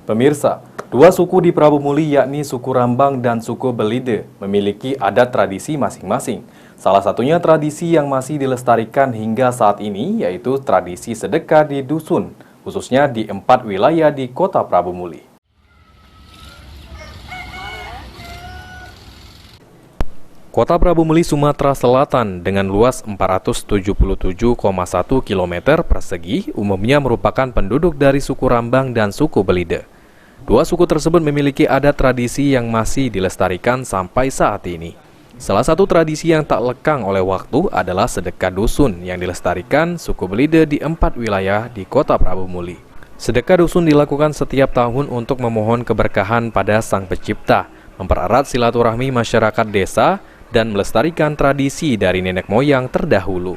Pemirsa, dua suku di Prabu Muli yakni suku Rambang dan suku Belide memiliki adat tradisi masing-masing. Salah satunya tradisi yang masih dilestarikan hingga saat ini yaitu tradisi sedekah di dusun, khususnya di 4 wilayah di kota Prabu Muli. Kota Prabu Muli, Sumatera Selatan dengan luas 477,1 km persegi umumnya merupakan penduduk dari suku Rambang dan suku Belide. Dua suku tersebut memiliki adat tradisi yang masih dilestarikan sampai saat ini. Salah satu tradisi yang tak lekang oleh waktu adalah sedekah dusun yang dilestarikan suku Belide di 4 wilayah di kota Prabu Muli. Sedekah dusun dilakukan setiap tahun untuk memohon keberkahan pada Sang Pencipta, mempererat silaturahmi masyarakat desa, dan melestarikan tradisi dari nenek moyang terdahulu.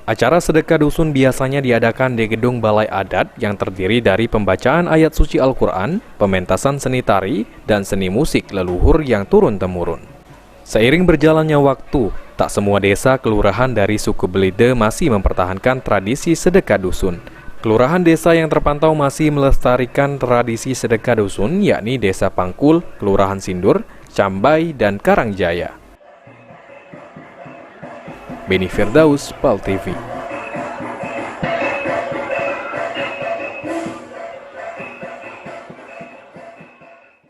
Acara sedekah dusun biasanya diadakan di gedung balai adat yang terdiri dari pembacaan ayat suci Al-Quran, pementasan seni tari, dan seni musik leluhur yang turun-temurun. Seiring berjalannya waktu, tak semua desa kelurahan dari suku Belide masih mempertahankan tradisi sedekah dusun. Kelurahan desa yang terpantau masih melestarikan tradisi sedekah dusun yakni Desa Pangkul, Kelurahan Sindur, Cambai, dan Karangjaya. Beni Firdaus, PAL TV.